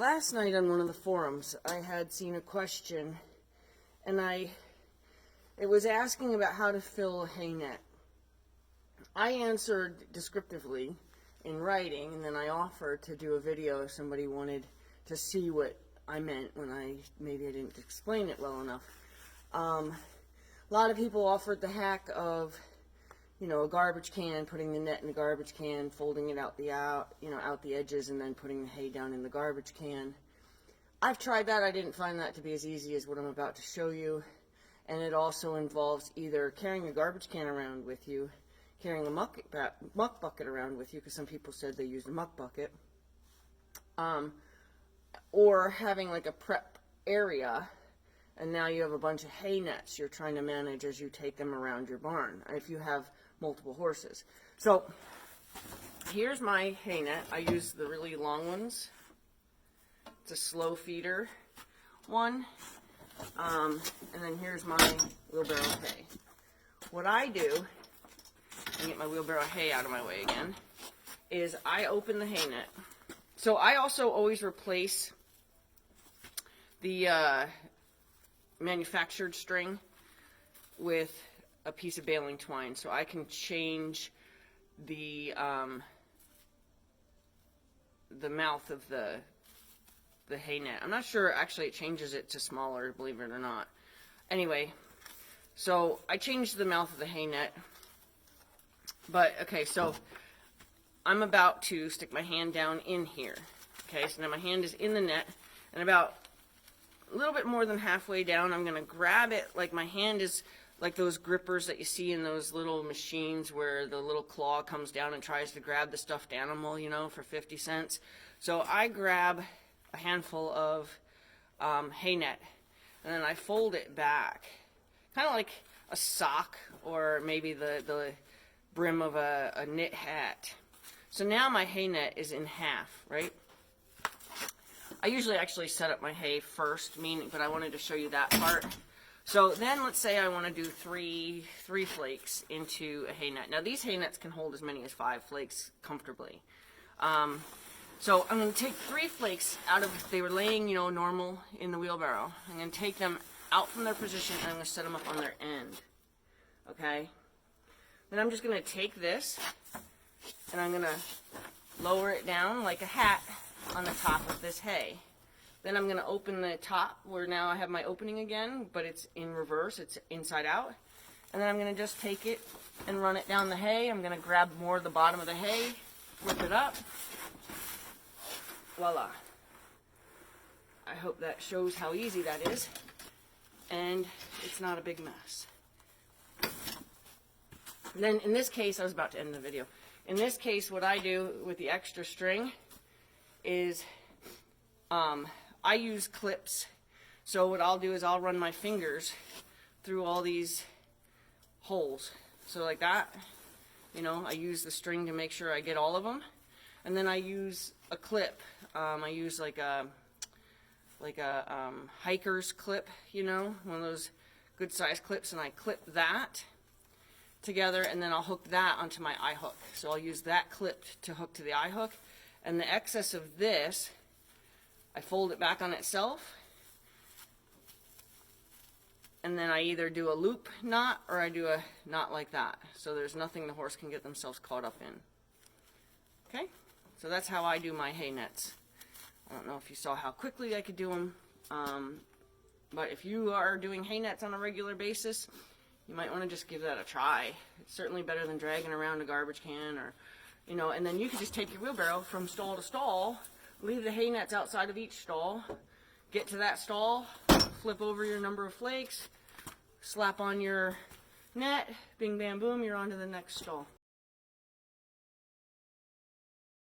last night on one of the forums, I had seen a question, and it was asking about how to fill a hay net. I answered descriptively in writing, and then I offered to do a video if somebody wanted to see what I meant when maybe I didn't explain it well enough. A lot of people offered the hack of, a garbage can, putting the net in the garbage can, folding it out the edges, and then putting the hay down in the garbage can. I've tried that. I didn't find that to be as easy as what I'm about to show you. And it also involves either carrying a garbage can around with you, carrying a muck bucket around with you, because some people said they used a muck bucket, or having like a prep area, and now you have a bunch of hay nets you're trying to manage as you take them around your barn, if you have multiple horses. So here's my hay net. I use the really long ones. It's a slow feeder one. And then here's my wheelbarrow hay. What I do, and get my wheelbarrow hay out of my way again, is I open the hay net. So I also always replace the manufactured string with a piece of baling twine, so I can change the mouth of the hay net. I'm not sure actually it changes it to smaller, believe it or not. Anyway, so I changed the mouth of the hay net. But okay, so I'm about to stick my hand down in here. Okay, so now my hand is in the net, and about a little bit more than halfway down, I'm going to grab it like my hand is like those grippers that you see in those little machines where the little claw comes down and tries to grab the stuffed animal, for 50 cents. So I grab a handful of hay net, and then I fold it back, kind of like a sock or maybe the brim of a knit hat. So now my hay net is in half, right? I usually actually set up my hay first, but I wanted to show you that part. So then let's say I want to do three flakes into a hay net. Now these hay nets can hold as many as 5 flakes comfortably. So I'm going to take 3 flakes out of, they were laying, normal in the wheelbarrow. I'm going to take them out from their position, and I'm going to set them up on their end. Okay? Then I'm just going to take this, and I'm going to lower it down like a hat on the top of this hay. Then I'm going to open the top where now I have my opening again, but it's in reverse, it's inside out. And then I'm going to just take it and run it down the hay. I'm going to grab more of the bottom of the hay, flip it up. Voila. I hope that shows how easy that is. And it's not a big mess. And then in this case, I was about to end the video. In this case, what I do with the extra string is I use clips. So what I'll do is I'll run my fingers through all these holes. So like that, I use the string to make sure I get all of them. And then I use a clip. I use like a hiker's clip, one of those good size clips, and I clip that together, and then I'll hook that onto my eye hook. So I'll use that clip to hook to the eye hook, and the excess of this, I fold it back on itself, and then I either do a loop knot or I do a knot like that, so there's nothing the horse can get themselves caught up in. Okay, so that's how I do my hay nets. I don't know if you saw how quickly I could do them, but if you are doing hay nets on a regular basis, you might want to just give that a try. It's certainly better than dragging around a garbage can, or and then you can just take your wheelbarrow from stall to stall, leave the hay nets outside of each stall, get to that stall, flip over your number of flakes, slap on your net, bing bam boom, you're on to the next stall.